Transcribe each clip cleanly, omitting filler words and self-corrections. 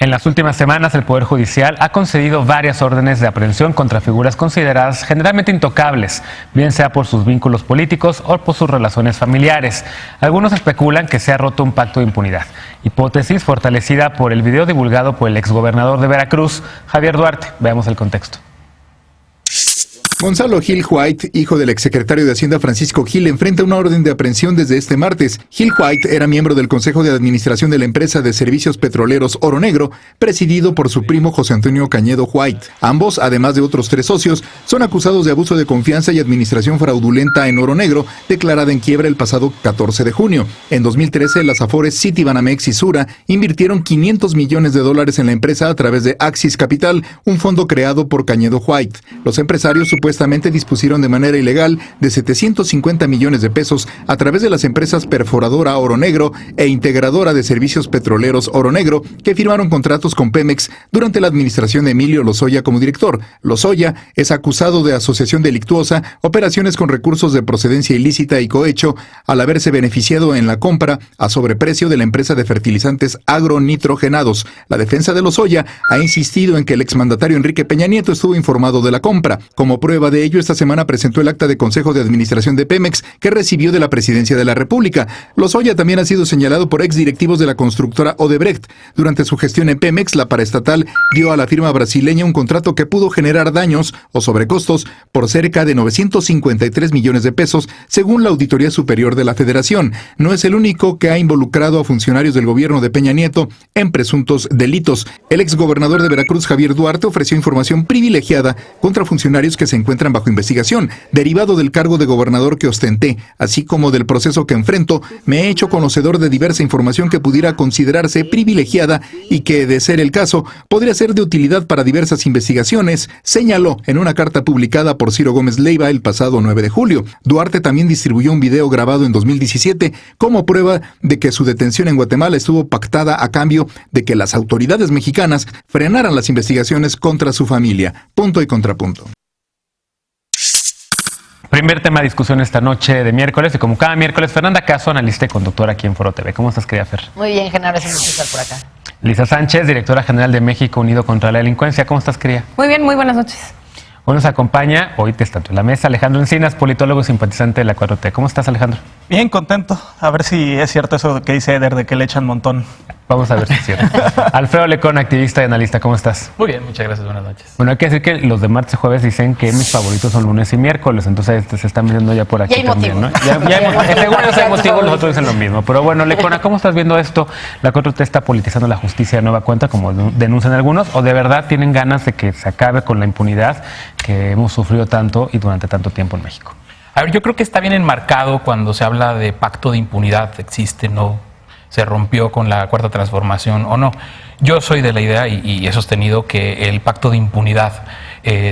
En las últimas semanas, el Poder Judicial ha concedido varias órdenes de aprehensión contra figuras consideradas generalmente intocables, bien sea por sus vínculos políticos o por sus relaciones familiares. Algunos especulan que se ha roto un pacto de impunidad, hipótesis fortalecida por el video divulgado por el exgobernador de Veracruz, Javier Duarte. Veamos el contexto. Gonzalo Gil White, hijo del exsecretario de Hacienda Francisco Gil, enfrenta una orden de aprehensión desde este martes. Gil White era miembro del Consejo de Administración de la empresa de servicios petroleros Oro Negro, presidido por su primo José Antonio Cañedo White. Ambos, además de otros 3 socios, son acusados de abuso de confianza y administración fraudulenta en Oro Negro, declarada en quiebra el pasado 14 de junio. En 2013, las Afores Citibanamex y Sura invirtieron $500 millones en la empresa a través de Axis Capital, un fondo creado por Cañedo White. Los empresarios supuestamente dispusieron de manera ilegal de 750 millones de pesos a través de las empresas Perforadora Oro Negro e Integradora de Servicios Petroleros Oro Negro, que firmaron contratos con Pemex durante la administración de Emilio Lozoya como director. Lozoya es acusado de asociación delictuosa, operaciones con recursos de procedencia ilícita y cohecho, al haberse beneficiado en la compra a sobreprecio de la empresa de fertilizantes agronitrogenados. La defensa de Lozoya ha insistido en que el exmandatario Enrique Peña Nieto estuvo informado de la compra. Como prueba de ello, esta semana presentó el acta de Consejo de Administración de Pemex que recibió de la Presidencia de la República. Lozoya también ha sido señalado por exdirectivos de la constructora Odebrecht. Durante su gestión en Pemex, la paraestatal dio a la firma brasileña un contrato que pudo generar daños o sobrecostos por cerca de 953 millones de pesos, según la Auditoría Superior de la Federación. No es el único que ha involucrado a funcionarios del gobierno de Peña Nieto en presuntos delitos. El exgobernador de Veracruz, Javier Duarte, ofreció información privilegiada contra funcionarios que se encuentran bajo investigación, derivado del cargo de gobernador que ostenté, así como del proceso que enfrento. Me he hecho conocedor de diversa información que pudiera considerarse privilegiada y que, de ser el caso, podría ser de utilidad para diversas investigaciones, señaló en una carta publicada por Ciro Gómez Leiva el pasado 9 de julio. Duarte también distribuyó un video grabado en 2017 como prueba de que su detención en Guatemala estuvo pactada a cambio de que las autoridades mexicanas frenaran las investigaciones contra su familia. Punto y contrapunto. Primer tema de discusión esta noche de miércoles, y como cada miércoles, Fernanda Caso, analista y conductora aquí en Foro TV. ¿Cómo estás, querida Fer? Muy bien, Genaro, es un gusto estar por acá. Lisa Sánchez, directora general de México Unido contra la Delincuencia. ¿Cómo estás, querida? Muy bien, muy buenas noches. Hoy nos acompaña, hoy te está en la mesa, Alejandro Encinas, politólogo y simpatizante de la 4T. ¿Cómo estás, Alejandro? Bien, contento. A ver si es cierto eso que dice Eder, de que le echan un montón. Vamos a ver si es cierto. Alfredo Lecón, activista y analista, ¿cómo estás? Muy bien, muchas gracias, buenas noches. Bueno, hay que decir que los de martes y jueves dicen que mis favoritos son lunes y miércoles, entonces se están viendo ya por aquí ya hay también, motivo. ¿no? Según ellos hay motivos, los otros dicen lo mismo. Pero bueno, Lecona, ¿cómo estás viendo esto? ¿La 4T está politizando la justicia de nueva cuenta, como denuncian algunos? ¿O de verdad tienen ganas de que se acabe con la impunidad que hemos sufrido tanto y durante tanto tiempo en México? A ver, yo creo que está bien enmarcado cuando se habla de pacto de impunidad, existe, no se rompió con la Cuarta Transformación o no. Yo soy de la idea y he sostenido que el pacto de impunidad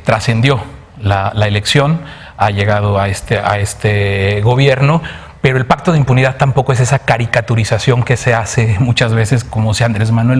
trascendió la elección, ha llegado a este gobierno, pero el pacto de impunidad tampoco es esa caricaturización que se hace muchas veces, como si Andrés Manuel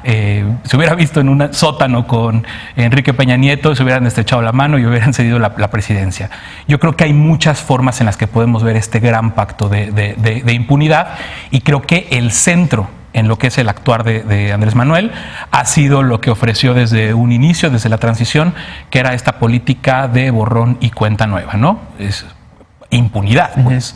se hubiera visto en un sótano con Enrique Peña Nieto, se hubieran estrechado la mano y hubieran cedido la presidencia. Yo creo que hay muchas formas en las que podemos ver este gran pacto de impunidad, y creo que el centro en lo que es el actuar de Andrés Manuel ha sido lo que ofreció desde un inicio, desde la transición, que era esta política de borrón y cuenta nueva, ¿no? Es impunidad, pues.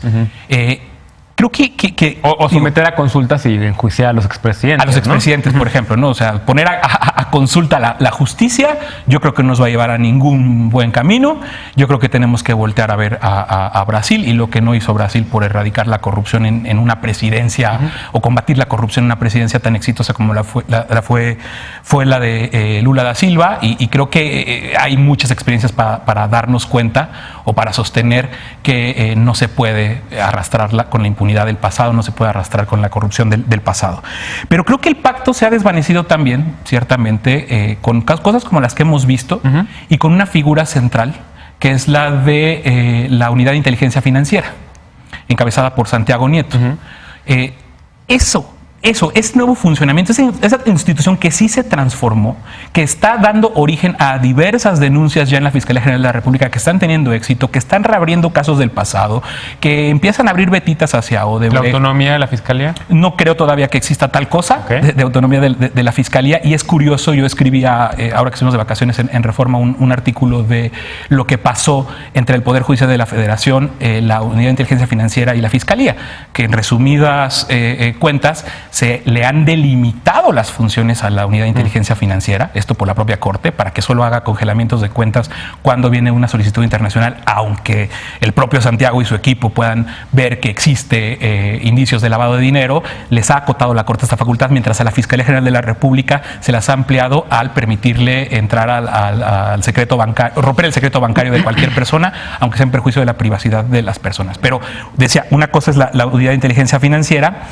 Creo que o someter a consultas y enjuiciar a los expresidentes. A los expresidentes, ¿no? Por ejemplo, ¿no? O sea, poner a consulta la justicia, yo creo que no nos va a llevar a ningún buen camino. Yo creo que tenemos que voltear a ver a Brasil y lo que no hizo Brasil por erradicar la corrupción en una presidencia, o combatir la corrupción en una presidencia tan exitosa como fue la de Lula da Silva. Y creo que hay muchas experiencias para darnos cuenta o para sostener que no se puede arrastrar con la impunidad del pasado, no se puede arrastrar con la corrupción del pasado. Pero creo que el pacto se ha desvanecido también, ciertamente, con cosas como las que hemos visto, y con una figura central, que es la de la Unidad de Inteligencia Financiera, encabezada por Santiago Nieto. eso, ese nuevo funcionamiento, esa institución que sí se transformó, que está dando origen a diversas denuncias ya en la Fiscalía General de la República, que están teniendo éxito, que están reabriendo casos del pasado, que empiezan a abrir vetitas hacia Odebrecht. ¿La autonomía de la Fiscalía? No creo todavía que exista tal cosa de autonomía de la Fiscalía, y es curioso, yo escribía, ahora que estuvimos de vacaciones en Reforma, un artículo de lo que pasó entre el Poder Judicial de la Federación, la Unidad de Inteligencia Financiera y la Fiscalía, que en resumidas cuentas se le han delimitado las funciones a la Unidad de Inteligencia Financiera, esto por la propia Corte, para que solo haga congelamientos de cuentas cuando viene una solicitud internacional, aunque el propio Santiago y su equipo puedan ver que existe indicios de lavado de dinero. Les ha acotado la Corte esta facultad, mientras a la Fiscalía General de la República se las ha ampliado al permitirle entrar al secreto bancario, romper el secreto bancario de cualquier persona, aunque sea en perjuicio de la privacidad de las personas. Pero decía, una cosa es la Unidad de Inteligencia Financiera,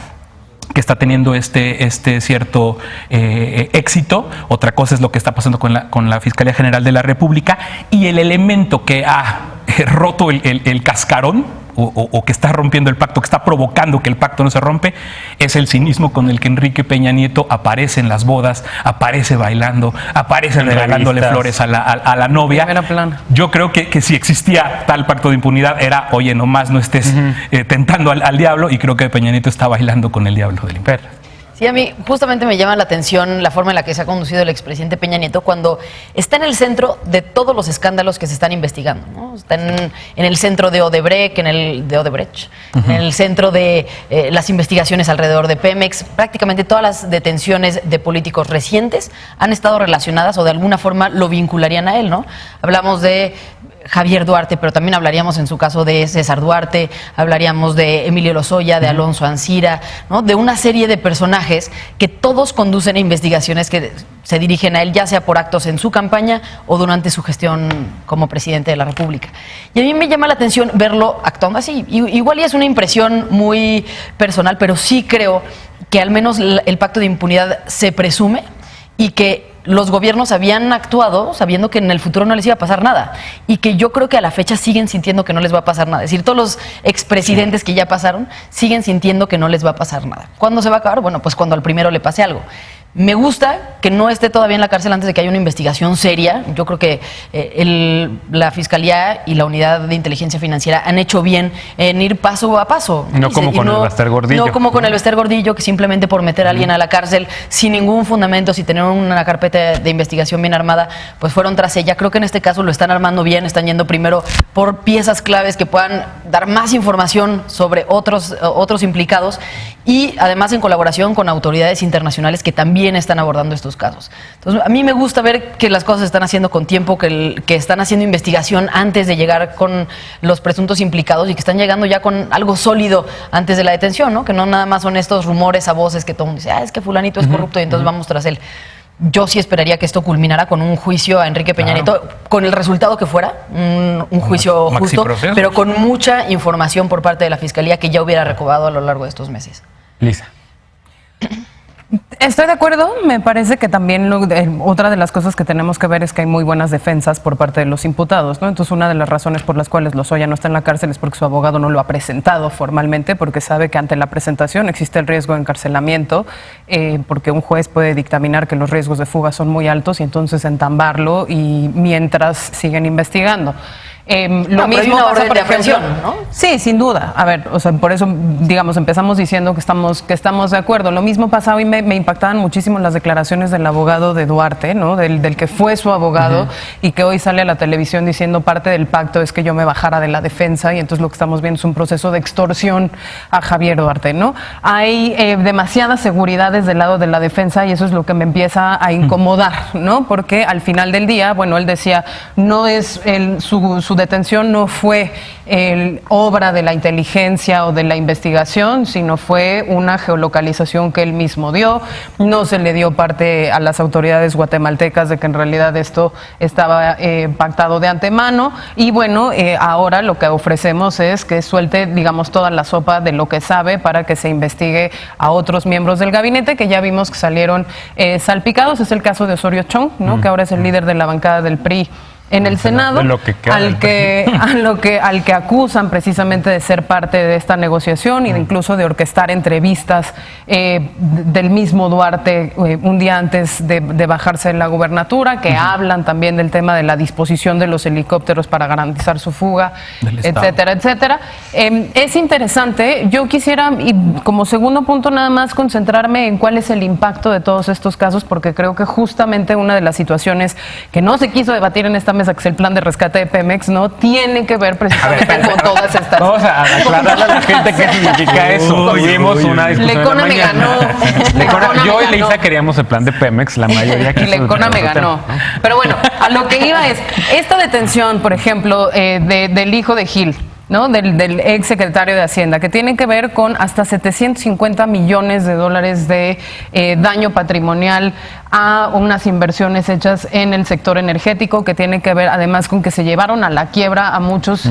que está teniendo este cierto éxito. Otra cosa es lo que está pasando con la Fiscalía General de la República, y el elemento que ha roto el cascarón o que está rompiendo el pacto, que está provocando que el pacto no se rompe, es el cinismo con el que Enrique Peña Nieto aparece en las bodas, aparece bailando, aparece regalándole flores a la novia. Yo creo que si existía tal pacto de impunidad era, oye, nomás no estés tentando al diablo, y creo que Peña Nieto está bailando con el diablo del imperio. Sí, a mí justamente me llama la atención la forma en la que se ha conducido el expresidente Peña Nieto cuando está en el centro de todos los escándalos que se están investigando, ¿no? Está en el centro de Odebrecht, en el centro de las investigaciones alrededor de Pemex. Prácticamente todas las detenciones de políticos recientes han estado relacionadas o de alguna forma lo vincularían a él, ¿no? Hablamos de Javier Duarte, pero también hablaríamos en su caso de César Duarte, hablaríamos de Emilio Lozoya, de Alonso Ancira, ¿no? De una serie de personajes que todos conducen a investigaciones que se dirigen a él, ya sea por actos en su campaña o durante su gestión como presidente de la República. Y a mí me llama la atención verlo actuando así. Igual y es una impresión muy personal, pero sí creo que al menos el pacto de impunidad se presume y que los gobiernos habían actuado sabiendo que en el futuro no les iba a pasar nada, y que yo creo que a la fecha siguen sintiendo que no les va a pasar nada. Es decir, todos los expresidentes que ya pasaron siguen sintiendo que no les va a pasar nada. ¿Cuándo se va a acabar? Bueno, pues cuando al primero le pase algo. Me gusta que no esté todavía en la cárcel antes de que haya una investigación seria. Yo creo que la Fiscalía y la Unidad de Inteligencia Financiera han hecho bien en ir paso a paso. No como con el Bester Gordillo. No como con el Bester Gordillo, que simplemente por meter a alguien a la cárcel sin ningún fundamento, sin tener una carpeta de investigación bien armada, pues fueron tras ella. Creo que en este caso lo están armando bien, están yendo primero por piezas claves que puedan dar más información sobre otros implicados, y además en colaboración con autoridades internacionales que también están abordando estos casos. Entonces, a mí me gusta ver que las cosas se están haciendo con tiempo, que están haciendo investigación antes de llegar con los presuntos implicados, y que están llegando ya con algo sólido antes de la detención, ¿no? Que no nada más son estos rumores a voces que todo el mundo dice, es que fulanito es corrupto y entonces vamos tras él. Yo sí esperaría que esto culminara con un juicio a Enrique Peña Nieto, con el resultado que fuera, un juicio justo, pero con mucha información por parte de la Fiscalía que ya hubiera recabado a lo largo de estos meses. Lisa. Estoy de acuerdo, me parece que también otra de las cosas que tenemos que ver es que hay muy buenas defensas por parte de los imputados, ¿no? Entonces, una de las razones por las cuales Lozoya no está en la cárcel es porque su abogado no lo ha presentado formalmente, porque sabe que ante la presentación existe el riesgo de encarcelamiento, porque un juez puede dictaminar que los riesgos de fuga son muy altos y entonces entambarlo y mientras siguen investigando. Lo mismo pasa, por ejemplo, ¿no? Sí, sin duda. A ver, o sea, por eso, digamos, empezamos diciendo que estamos de acuerdo. Lo mismo pasaba y me impactaban muchísimo las declaraciones del abogado de Duarte, ¿no? Del que fue su abogado y que hoy sale a la televisión diciendo parte del pacto es que yo me bajara de la defensa, y entonces lo que estamos viendo es un proceso de extorsión a Javier Duarte, ¿no? Hay demasiadas seguridades del lado de la defensa y eso es lo que me empieza a incomodar, ¿no? Porque al final del día, bueno, él decía, no es su detención no fue obra de la inteligencia o de la investigación, sino fue una geolocalización que él mismo dio. No se le dio parte a las autoridades guatemaltecas de que en realidad esto estaba pactado de antemano. Y bueno, ahora lo que ofrecemos es que suelte, digamos, toda la sopa de lo que sabe para que se investigue a otros miembros del gabinete que ya vimos que salieron salpicados. Es el caso de Osorio Chong, ¿no? Que ahora es el líder de la bancada del PRI en el Senado, de lo que queda al que acusan precisamente de ser parte de esta negociación y de incluso de orquestar entrevistas del mismo Duarte un día antes de bajarse de la gubernatura, que hablan también del tema de la disposición de los helicópteros para garantizar su fuga, etcétera, etcétera. Es interesante. Yo quisiera, y como segundo punto, nada más concentrarme en cuál es el impacto de todos estos casos, porque creo que justamente una de las situaciones que no se quiso debatir en esta mesa, que es el plan de rescate de Pemex, no tiene que ver precisamente con todas estas. Vamos a aclararle a la gente qué significa eso. Tuvimos una discusión Lecona me ganó. Yo y Leisa queríamos el plan de Pemex, la mayoría y Lecona me ganó. Pero bueno, a lo que iba es, esta detención, por ejemplo, del hijo de Gil, ¿no? Del ex secretario de Hacienda, que tiene que ver con hasta 750 millones de dólares de daño patrimonial a unas inversiones hechas en el sector energético, que tiene que ver además con que se llevaron a la quiebra a muchos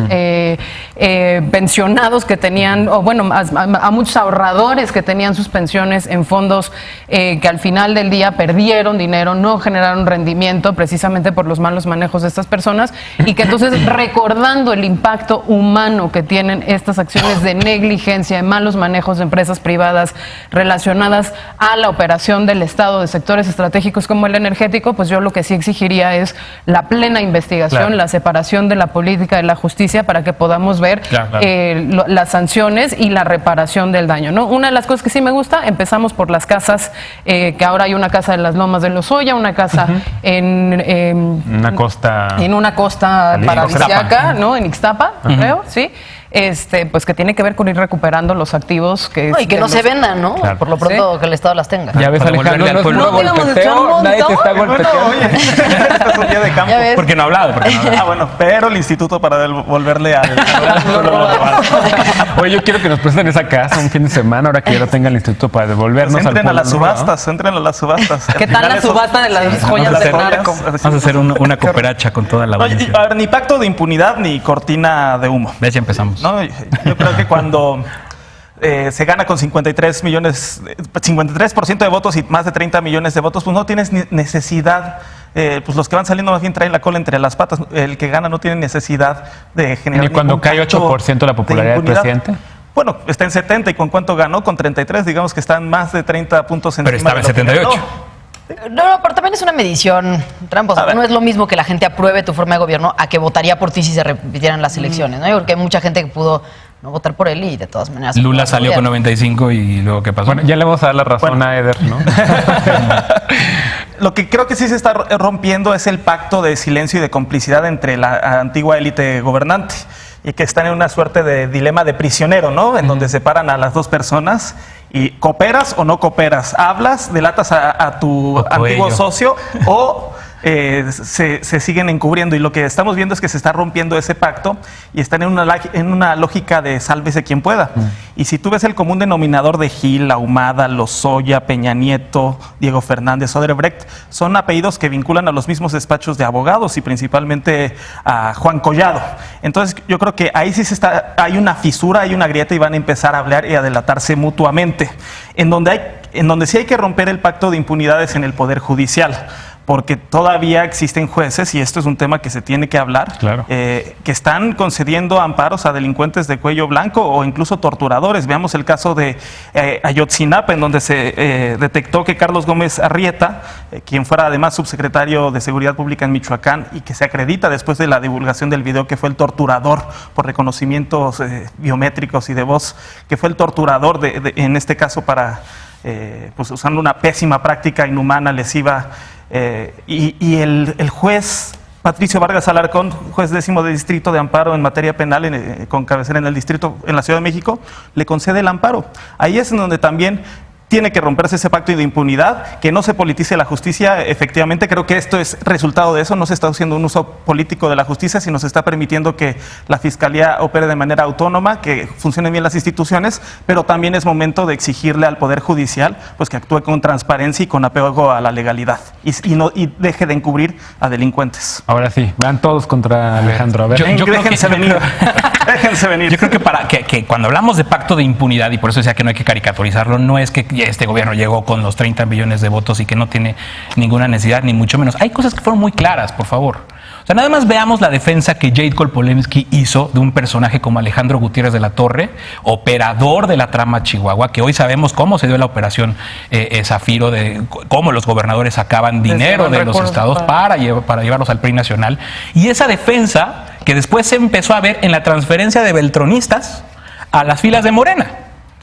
pensionados que tenían, o bueno, a muchos ahorradores que tenían sus pensiones en fondos que al final del día perdieron dinero, no generaron rendimiento precisamente por los malos manejos de estas personas, y que entonces, recordando el impacto humano que tienen estas acciones de negligencia, de malos manejos de empresas privadas relacionadas a la operación del Estado de sectores estratégicos como el energético, pues yo lo que sí exigiría es la plena investigación, la separación de la política de la justicia, para que podamos ver las sanciones y la reparación del daño, ¿no? Una de las cosas que sí me gusta, empezamos por las casas, que ahora hay una casa en las Lomas de Lozoya, una casa en una costa paradisíaca, ¿no? En Ixtapa, creo, sí. Pues que tiene que ver con ir recuperando los activos que... y que no se vendan, ¿no? Claro. Por lo pronto, que el Estado las tenga. Ya ves, Alejandro, no es puro golpeteo, nadie te está golpeteando. Este es un día de campo. Porque no ha hablado. Bueno, pero el instituto para devolverle al... Oye, yo quiero que nos presten esa casa un fin de semana, ahora que ya lo tenga el instituto, para devolvernos Pues entren al a las pueblo, subastas, entren a las subastas. ¿Qué tal la subasta de las joyas de narco? Vamos a hacer una cooperacha con toda la Oye, audiencia. a ver, ni pacto de impunidad ni cortina de humo. Ya empezamos. ¿No? Yo creo que cuando se gana con 53% de votos y más de 30 millones de votos, pues no tienes necesidad, pues los que van saliendo más bien traen la cola entre las patas. El que gana no tiene necesidad de generar. ¿Y cuando ningún cae pacto 8% de la popularidad del presidente? Bueno, está en 70, y ¿con cuánto ganó? Con 33, digamos que están más de 30 puntos encima. Pero estaba en de lo que 78. ganó. No, pero también es una medición tramposa. No es lo mismo que la gente apruebe tu forma de gobierno a que votaría por ti si se repitieran las elecciones, ¿no? Porque hay mucha gente que pudo no votar por él y de todas maneras... Lula salió con 95 y luego ¿qué pasó? Bueno, ya le vamos a dar la razón a Eder, ¿no? Lo que creo que sí se está rompiendo es el pacto de silencio y de complicidad entre la antigua élite gobernante, y que están en una suerte de dilema de prisionero, ¿no? En donde separan a las dos personas y ¿cooperas o no cooperas? ¿Hablas, delatas a tu antiguo socio o se siguen encubriendo? Y lo que estamos viendo es que se está rompiendo ese pacto y están en una lógica de sálvese quien pueda. Y si tú ves el común denominador de Gil, Ahumada, Lozoya, Peña Nieto, Diego Fernández, Odebrecht, son apellidos que vinculan a los mismos despachos de abogados y principalmente a Juan Collado. Entonces yo creo que ahí sí hay una fisura, hay una grieta, y van a empezar a hablar y a delatarse mutuamente. En donde sí hay que romper el pacto de impunidades en el Poder Judicial, porque todavía existen jueces, y esto es un tema que se tiene que hablar, que están concediendo amparos a delincuentes de cuello blanco o incluso torturadores. Veamos el caso de Ayotzinapa, en donde se detectó que Carlos Gómez Arrieta, quien fuera además subsecretario de Seguridad Pública en Michoacán, y que se acredita después de la divulgación del video que fue el torturador por reconocimientos biométricos y de voz, que fue el torturador en este caso para, pues usando una pésima práctica inhumana, lesiva. Y el juez Patricio Vargas Alarcón, juez 10º de distrito de amparo en materia penal, con cabecera en la Ciudad de México, le concede el amparo. Ahí es en donde también tiene que romperse ese pacto de impunidad, que no se politice la justicia. Efectivamente, creo que esto es resultado de eso. No se está haciendo un uso político de la justicia, sino se está permitiendo que la Fiscalía opere de manera autónoma, que funcionen bien las instituciones, pero también es momento de exigirle al Poder Judicial pues que actúe con transparencia y con apego a la legalidad, y deje de encubrir a delincuentes. Ahora sí, van todos contra Alejandro. A ver. Déjense venir. Déjense venir. Yo creo que cuando hablamos de pacto de impunidad, y por eso decía que no hay que caricaturizarlo, no es que este gobierno llegó con los 30 millones de votos y que no tiene ninguna necesidad, ni mucho menos. Hay cosas que fueron muy claras, por favor. O O sea, nada más veamos la defensa que Jade Kolpolemsky hizo de un personaje como Alejandro Gutiérrez de la Torre, operador de la trama Chihuahua, que hoy sabemos cómo se dio la operación Zafiro, de cómo los gobernadores sacaban dinero de los estados para llevarlos al PRI nacional. Y esa defensa que después se empezó a ver en la transferencia de beltronistas a las filas de Morena.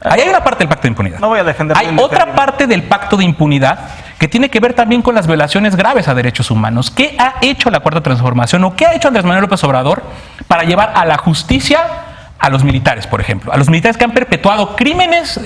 Ahí hay una parte del pacto de impunidad. No voy a defender. Hay otra parte del pacto de impunidad que tiene que ver también con las violaciones graves a derechos humanos. ¿Qué ha hecho la Cuarta Transformación o qué ha hecho Andrés Manuel López Obrador para llevar a la justicia a los militares, por ejemplo? A los militares que han perpetuado crímenes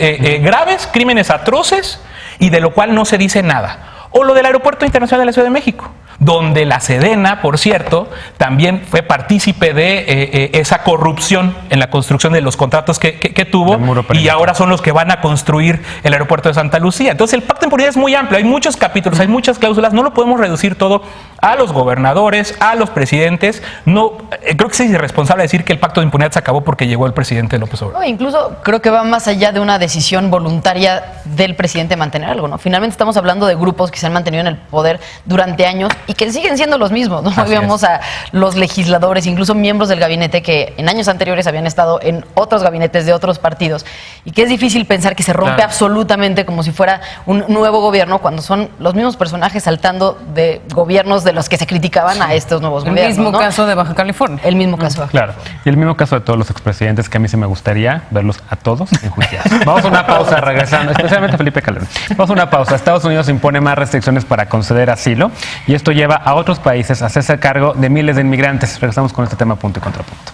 graves, crímenes atroces, y de lo cual no se dice nada. O lo del Aeropuerto Internacional de la Ciudad de México, donde la Sedena, por cierto, también fue partícipe de esa corrupción en la construcción de los contratos que tuvo, y ahora son los que van a construir el aeropuerto de Santa Lucía. Entonces el pacto de impunidad es muy amplio, hay muchos capítulos, hay muchas cláusulas, no lo podemos reducir todo a los gobernadores, a los presidentes. No, creo que es irresponsable decir que el pacto de impunidad se acabó porque llegó el presidente López Obrador. No, incluso creo que va más allá de una decisión voluntaria del presidente mantener algo, ¿no? Finalmente estamos hablando de grupos que se han mantenido en el poder durante años y que siguen siendo los mismos, ¿no? Hoy vemos a los legisladores, incluso miembros del gabinete que en años anteriores habían estado en otros gabinetes de otros partidos, y que es difícil pensar que se rompe absolutamente como si fuera un nuevo gobierno cuando son los mismos personajes saltando de gobiernos de los que se criticaban a estos nuevos gobiernos. El mismo ¿no? caso de Baja California. El mismo caso. Claro. Y el mismo caso de todos los expresidentes, que a mí sí me gustaría verlos a todos enjuiciados. Vamos a una pausa, regresando, especialmente Felipe Calderón. Vamos a una pausa. Estados Unidos impone más restricciones para conceder asilo, y esto lleva a otros países a hacerse cargo de miles de inmigrantes. Regresamos con este tema punto y contrapunto.